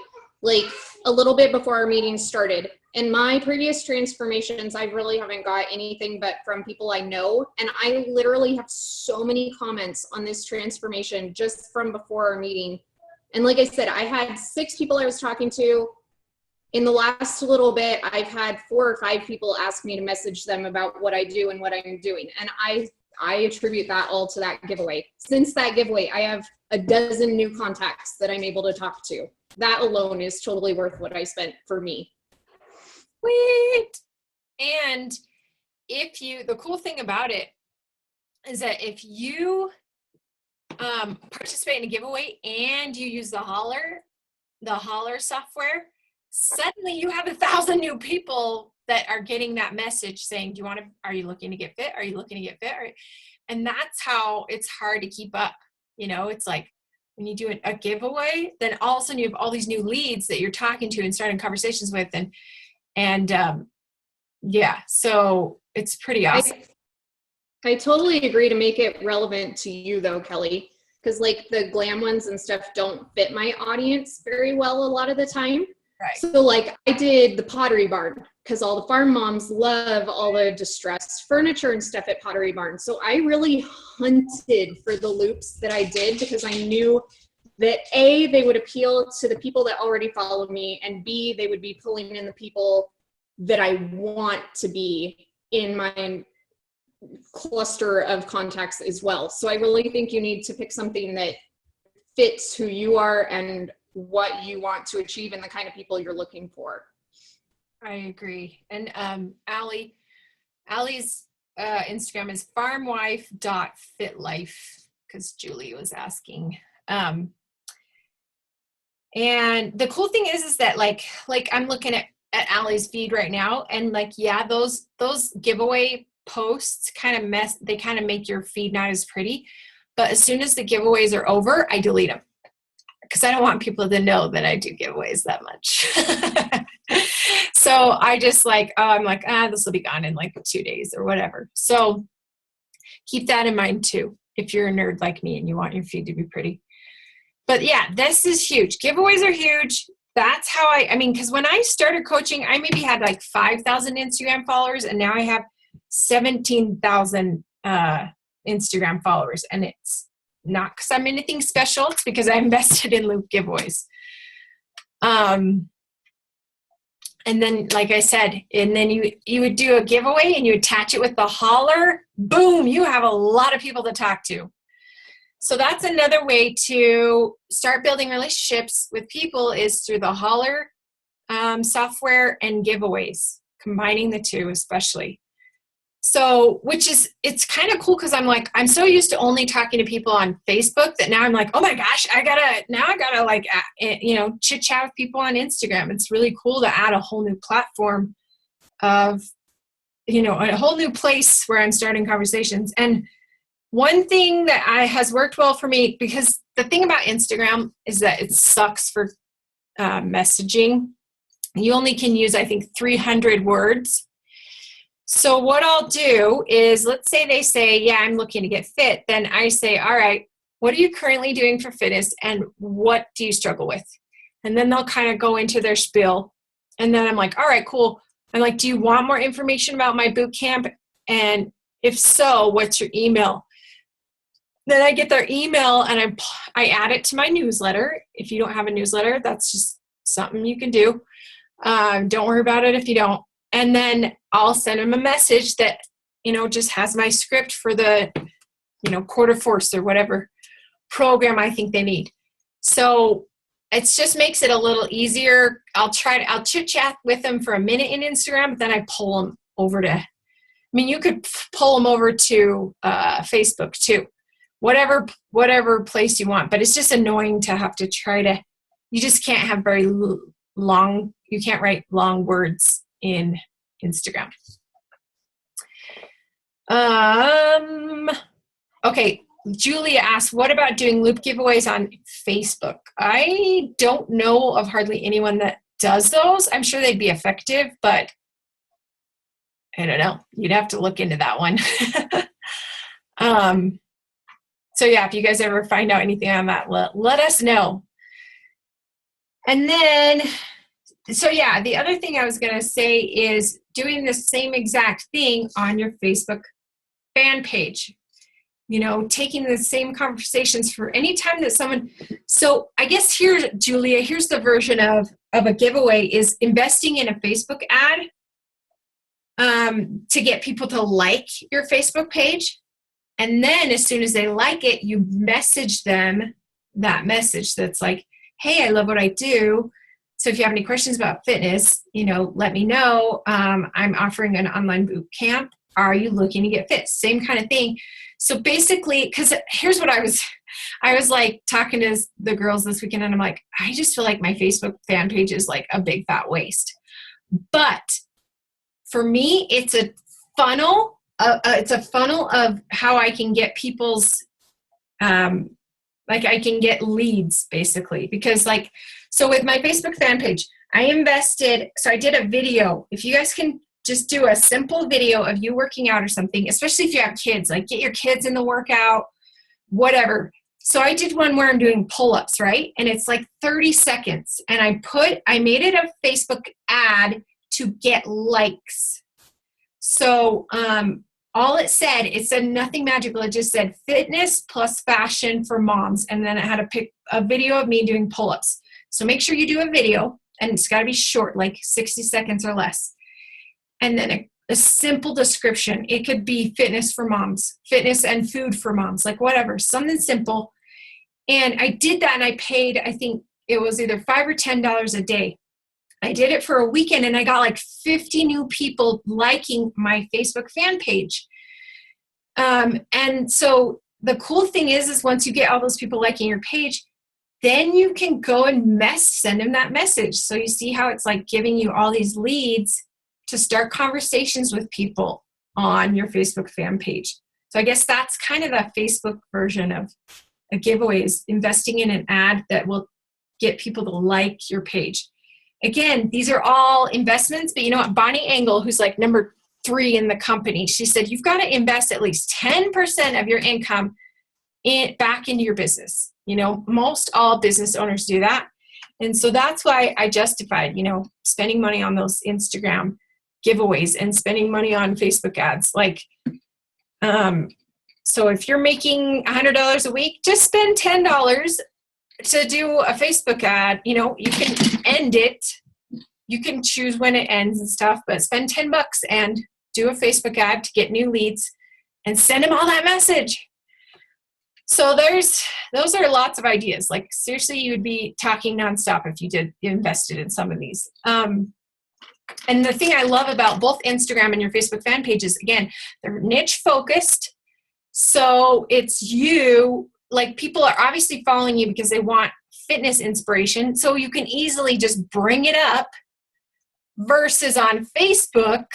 like a little bit before our meeting started. And my previous transformations, I really haven't got anything but from people I know. And I literally have so many comments on this transformation just from before our meeting. And like I said, I had 6 people I was talking to. In the last little bit, I've had 4 or 5 people ask me to message them about what I do and what I'm doing. And I attribute that all to that giveaway. Since that giveaway, I have a dozen new contacts that I'm able to talk to. That alone is totally worth what I spent for me. Sweet. And the cool thing about it is that if you participate in a giveaway and you use the Holler software, suddenly you have 1,000 new people that are getting that message saying, are you looking to get fit? Are you looking to get fit? And that's how it's hard to keep up. It's like when you do a giveaway, then all of a sudden you have all these new leads that you're talking to and starting conversations with. And yeah, so it's pretty awesome. I totally agree to make it relevant to you though, Kelly, because like the glam ones and stuff don't fit my audience very well a lot of the time. Right. So like I did the Pottery Barn because all the farm moms love all the distressed furniture and stuff at Pottery Barn. So I really hunted for the loops that I did because I knew that A, they would appeal to the people that already follow me, and B, they would be pulling in the people that I want to be in my cluster of contacts as well. So I really think you need to pick something that fits who you are and what you want to achieve and the kind of people you're looking for. I agree. And Allie's Instagram is farmwife.fitlife because Julie was asking. And the cool thing is that like I'm looking at Allie's feed right now, and like, yeah, those giveaway posts kind of make your feed not as pretty. But as soon as the giveaways are over, I delete them because I don't want people to know that I do giveaways that much. So I just I'm like, this will be gone in like 2 days or whatever. So keep that in mind too, if you're a nerd like me and you want your feed to be pretty. But yeah, this is huge. Giveaways are huge. That's how because when I started coaching, I maybe had like 5,000 Instagram followers, and now I have 17,000 Instagram followers. And it's not because I'm anything special. It's because I invested in loop giveaways. And then, like I said, and then you would do a giveaway and you attach it with the holler. Boom, you have a lot of people to talk to. So that's another way to start building relationships with people is through the holler software and giveaways, combining the two especially. So, it's kind of cool because I'm so used to only talking to people on Facebook that now I'm like, oh my gosh, I gotta like, chit chat with people on Instagram. It's really cool to add a whole new platform of, a whole new place where I'm starting conversations. And one thing that has worked well for me, because the thing about Instagram is that it sucks for messaging. You only can use, I think, 300 words. So what I'll do is, let's say they say, yeah, I'm looking to get fit. Then I say, all right, what are you currently doing for fitness and what do you struggle with? And then they'll kind of go into their spiel. And then I'm like, all right, cool. I'm like, do you want more information about my boot camp? And if so, what's your email? Then I get their email and I add it to my newsletter. If you don't have a newsletter, that's just something you can do. Don't worry about it if you don't. And then I'll send them a message that, just has my script for the, quarter force or whatever program I think they need. So it just makes it a little easier. I'll chit chat with them for a minute in Instagram, but then I pull them over to, you could pull them over to Facebook too. Whatever place you want, but it's just annoying to have to you just can't have very long, you can't write long words in Instagram. Okay, Julia asked, what about doing loop giveaways on Facebook? I don't know of hardly anyone that does those. I'm sure they'd be effective, but I don't know. You'd have to look into that one. So yeah, if you guys ever find out anything on that, let us know. And then, so yeah, the other thing I was going to say is doing the same exact thing on your Facebook fan page. Taking the same conversations for any time that someone, so I guess here, Julia, here's the version of a giveaway is investing in a Facebook ad to get people to like your Facebook page. And then as soon as they like it, you message them that message that's like, hey, I love what I do. So if you have any questions about fitness, let me know. I'm offering an online boot camp. are you looking to get fit? Same kind of thing. So basically, because here's what I was like talking to the girls this weekend, and I'm like, I just feel like my Facebook fan page is like a big fat waste. But for me, it's a funnel. It's a funnel of how I can get people's, like I can get leads basically. Because like, so with my Facebook fan page, I invested, so I did a video. If you guys can just do a simple video of you working out or something, especially if you have kids, like get your kids in the workout, whatever. So I did one where I'm doing pull-ups, right? And it's like 30 seconds. And I made it a Facebook ad to get likes. So all it said nothing magical. It just said fitness plus fashion for moms. And then it had a video of me doing pull-ups. So make sure you do a video, and it's got to be short, like 60 seconds or less. And then a simple description. It could be fitness for moms, fitness and food for moms, like whatever, something simple. And I did that, and I paid, I think it was either $5 or $10 a day. I did it for a weekend, and I got like 50 new people liking my Facebook fan page. And so the cool thing is once you get all those people liking your page, then you can go and send them that message. So you see how it's like giving you all these leads to start conversations with people on your Facebook fan page. So I guess that's kind of the Facebook version of a giveaway, is investing in an ad that will get people to like your page. Again, these are all investments, but you know what? Bonnie Engel, who's like number 3 in the company, she said, you've got to invest at least 10% of your income back into your business. You know, most all business owners do that. And so that's why I justified, you know, spending money on those Instagram giveaways and spending money on Facebook ads. Like, so if you're making $100 a week, just spend $10 to do a Facebook ad. You know, you can end it. You can choose when it ends and stuff, but spend $10 and do a Facebook ad to get new leads and send them all that message. So those are lots of ideas. Like seriously, you would be talking nonstop if you invested in some of these. And the thing I love about both Instagram and your Facebook fan pages, again, they're niche focused. So it's you, like people are obviously following you because they want fitness inspiration. So you can easily just bring it up versus on Facebook,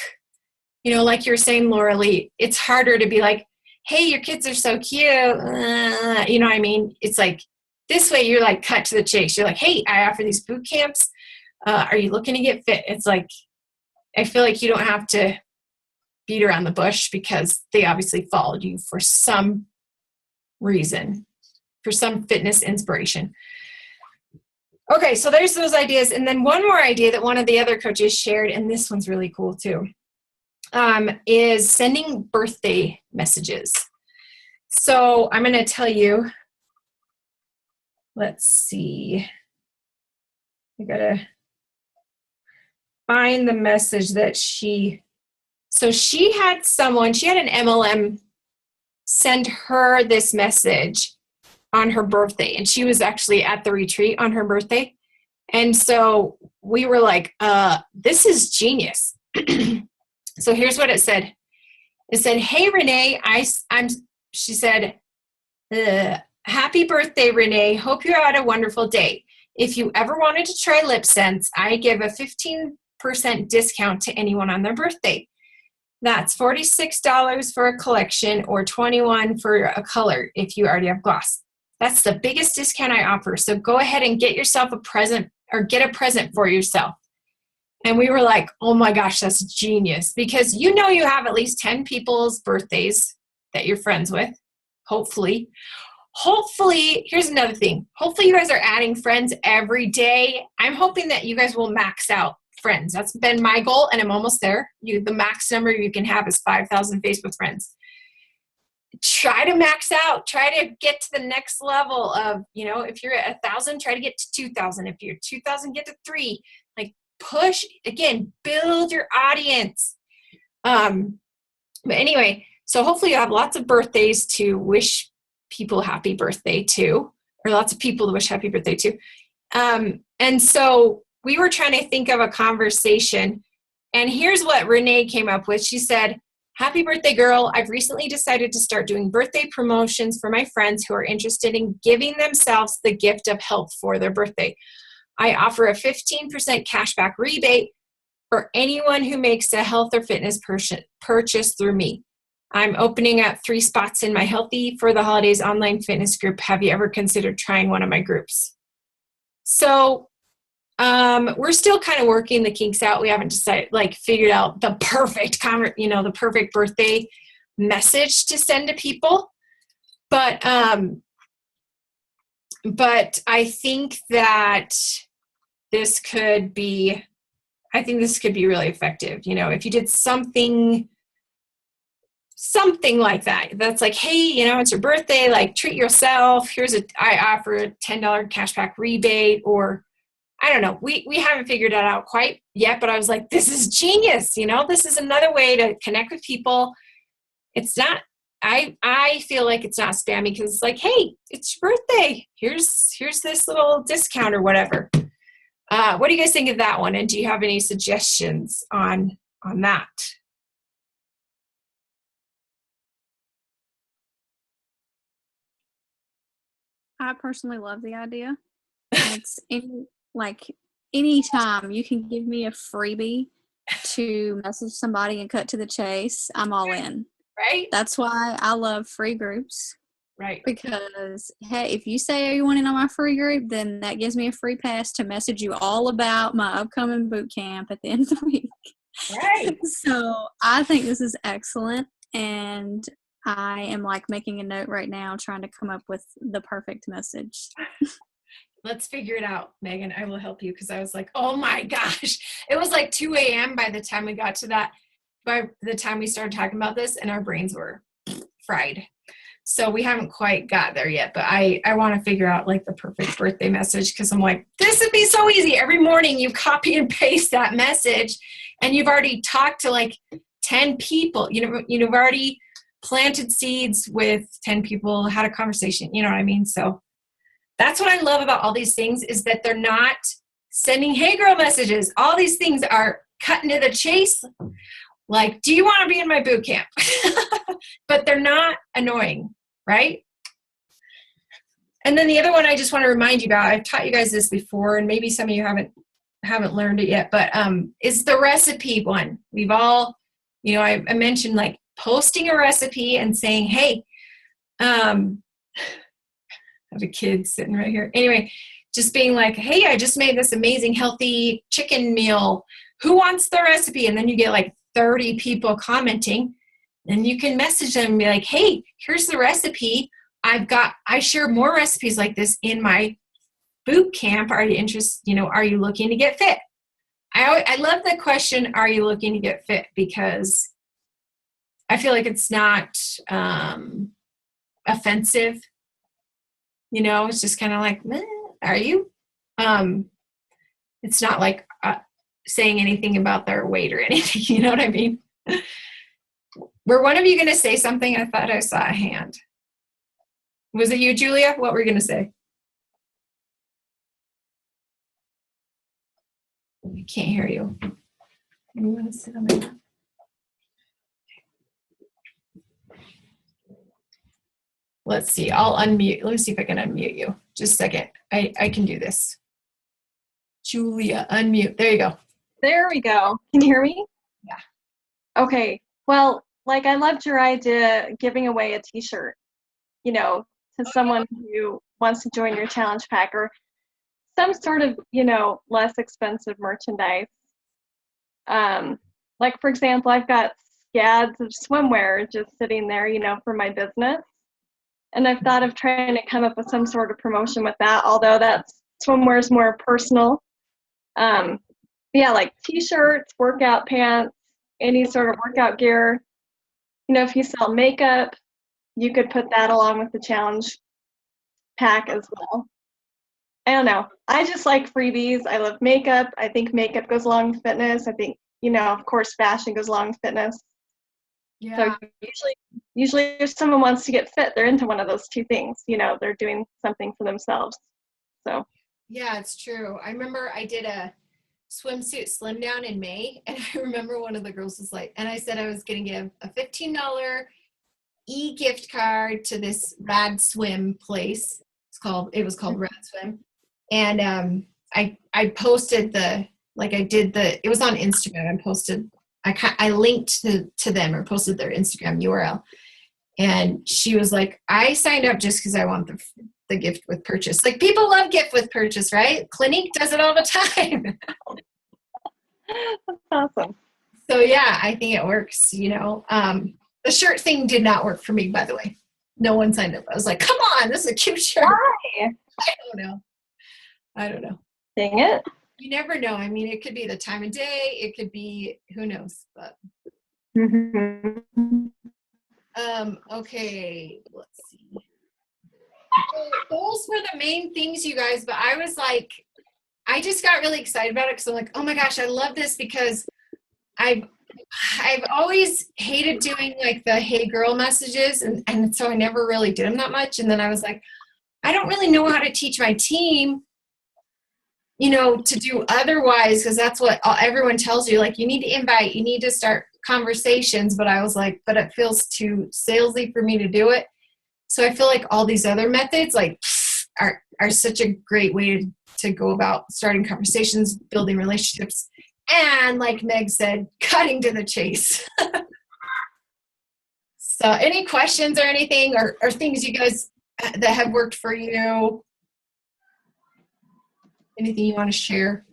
you know, like you're saying, Laura Lee, it's harder to be like, hey, your kids are so cute. You know what I mean? It's like this way you're like cut to the chase. You're like, hey, I offer these boot camps. Are you looking to get fit? It's like, I feel like you don't have to beat around the bush because they obviously followed you for some reason, for some fitness inspiration. Okay, so there's those ideas. And then one more idea that one of the other coaches shared, and this one's really cool too, is sending birthday messages. So I'm going to tell you, let's see. I got to find the message that she had an MLM send her this message on her birthday, and she was actually at the retreat on her birthday. And so we were like, this is genius. So here's what it said. It said, hey, Renee, she said, happy birthday, Renee. Hope you had a wonderful day. If you ever wanted to try Lip Sense, I give a 15% discount to anyone on their birthday. That's $46 for a collection or $21 for a color if you already have gloss. That's the biggest discount I offer. So go ahead and get yourself a present or get a present for yourself. And we were like, oh my gosh, that's genius. Because you know you have at least 10 people's birthdays that you're friends with, hopefully. Hopefully, here's another thing. Hopefully you guys are adding friends every day. I'm hoping that you guys will max out friends. That's been my goal, and I'm almost there. The max number you can have is 5,000 Facebook friends. Try to max out. Try to get to the next level of, you know, if you're at 1,000, try to get to 2,000. If you're 2,000, get to 3. Like push, again, build your audience. But anyway, so hopefully you have lots of birthdays to wish people happy birthday to, or lots of people to wish happy birthday to. And so we were trying to think of a conversation, and here's what Renee came up with. She said, Happy birthday, girl. I've recently decided to start doing birthday promotions for my friends who are interested in giving themselves the gift of health for their birthday. I offer a 15% cashback rebate for anyone who makes a health or fitness purchase through me. I'm opening up 3 spots in my Healthy for the Holidays online fitness group. Have you ever considered trying one of my groups? So we're still kind of working the kinks out. We haven't decided, figured out the perfect, the perfect birthday message to send to people. But I think that this could be really effective. If you did something like that, that's like, hey, it's your birthday, like treat yourself. I offer a $10 cashback rebate, or I don't know. We haven't figured that out quite yet, but I was like, this is genius. This is another way to connect with people. It's not, I feel like it's not spammy because it's like, hey, it's your birthday. Here's this little discount or whatever. What do you guys think of that one? And do you have any suggestions on that? I personally love the idea. It's anytime you can give me a freebie to message somebody and cut to the chase, I'm all in. Right? That's why I love free groups. Right. Because, hey, if you say you want in on my free group, then that gives me a free pass to message you all about my upcoming boot camp at the end of the week. Right. So I think this is excellent. And I am making a note right now, trying to come up with the perfect message. Let's figure it out, Megan. I will help you, because I was like, oh my gosh. It was like 2 a.m. by the time we got to that, by the time we started talking about this, and our brains were fried. So we haven't quite got there yet, but I want to figure out the perfect birthday message, because I'm like, this would be so easy. Every morning you copy and paste that message, and you've already talked to 10 people. You've already planted seeds with 10 people, had a conversation, you know what I mean? So that's what I love about all these things, is that they're not sending hey girl messages. All these things are cutting to the chase. Like, do you want to be in my boot camp? But they're not annoying, right? And then the other one I just want to remind you about, I've taught you guys this before, and maybe some of you haven't learned it yet, but is the recipe one. We've all, I mentioned posting a recipe and saying, hey, I have a kid sitting right here. Anyway, just being like, hey, I just made this amazing healthy chicken meal. Who wants the recipe? And then you get 30 people commenting, and you can message them and be like, hey, here's the recipe. I share more recipes like this in my boot camp. Are you interested? Are you looking to get fit? I love the question, are you looking to get fit? Because I feel like it's not offensive. It's just kind of like, are you? It's not like saying anything about their weight or anything. You know what I mean? Were one of you going to say something? I thought I saw a hand. Was it you, Julia? What were you going to say? I can't hear you. You want to sit on my lap? Let's see. I'll unmute. Let me see if I can unmute you. Just a second. I can do this. Julia, unmute. There you go. There we go. Can you hear me? Yeah. Okay. Well, I loved your idea giving away a t-shirt, to someone who wants to join your challenge pack, or some sort of, less expensive merchandise. For example, I've got scads of swimwear just sitting there, for my business. And I've thought of trying to come up with some sort of promotion with that, although swimwear is more personal. T-shirts, workout pants, any sort of workout gear. If you sell makeup, you could put that along with the challenge pack as well. I don't know. I just like freebies. I love makeup. I think makeup goes along with fitness. I think, of course, fashion goes along with fitness. Yeah. So usually if someone wants to get fit, they're into one of those two things. They're doing something for themselves. So. Yeah, it's true. I remember I did a swimsuit slim down in May. And I remember one of the girls was like, and I said I was going to give a $15 gift card to this Rad Swim place. It was called Rad Swim. And I posted it was on Instagram. I linked to them or posted their Instagram URL. And she was like, I signed up just because I want the gift with purchase. Like, people love gift with purchase, right? Clinique does it all the time. That's awesome. So yeah, I think it works, The shirt thing did not work for me, by the way. No one signed up. I was like, come on, this is a cute shirt. Why? I don't know. Dang it. You never know. I mean, it could be the time of day. It could be, who knows, but. Okay, let's see. Those were the main things, you guys, but I was like, I just got really excited about it because I'm like, oh my gosh, I love this because I've always hated doing like the hey girl messages, and so I never really did them that much. And then I was like, I don't really know how to teach my team, to do otherwise, because that's what everyone tells you. Like, you need to invite, you need to start conversations. But I was like, but it feels too salesy for me to do it. So I feel like all these other methods like are such a great way to go about starting conversations, building relationships, and like Meg said, cutting to the chase. So any questions or anything or things you guys that have worked for you? Anything you want to share?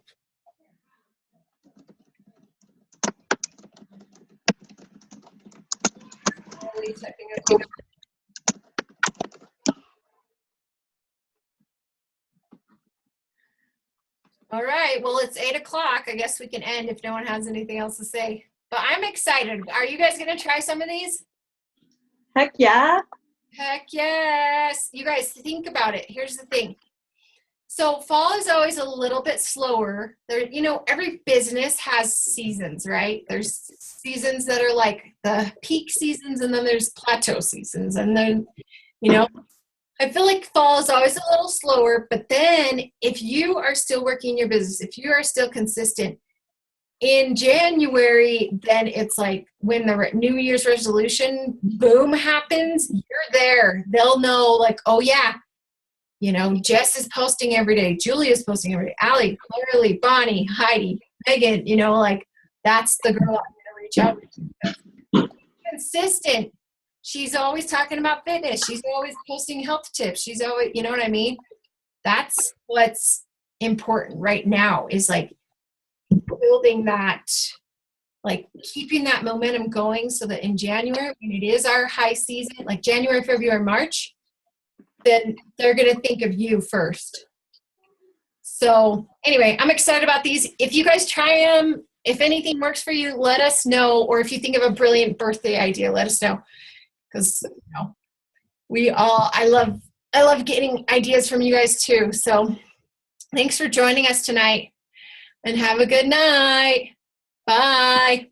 All right, well, it's 8:00. I guess we can end if no one has anything else to say. But I'm excited. Are you guys going to try some of these? Heck yeah. Heck yes. You guys, think about it. Here's the thing. So fall is always a little bit slower. There, every business has seasons, right? There's seasons that are like the peak seasons, and then there's plateau seasons. And then, I feel like fall is always a little slower, but then if you are still working your business, if you are still consistent, in January, then it's like when the New Year's resolution boom happens, you're there. They'll know like, oh yeah, Jess is posting every day. Julia's posting every day. Allie, Claire, Bonnie, Heidi, Megan, like that's the girl I'm going to reach out to. Consistent. She's always talking about fitness. She's always posting health tips. She's always, you know what I mean? That's what's important right now is like building that, like keeping that momentum going so that in January, when it is our high season, like January, February, March, then they're going to think of you first. So anyway, I'm excited about these. If you guys try them, if anything works for you, let us know. Or if you think of a brilliant birthday idea, let us know. Because I love getting ideas from you guys too. So thanks for joining us tonight and have a good night. Bye.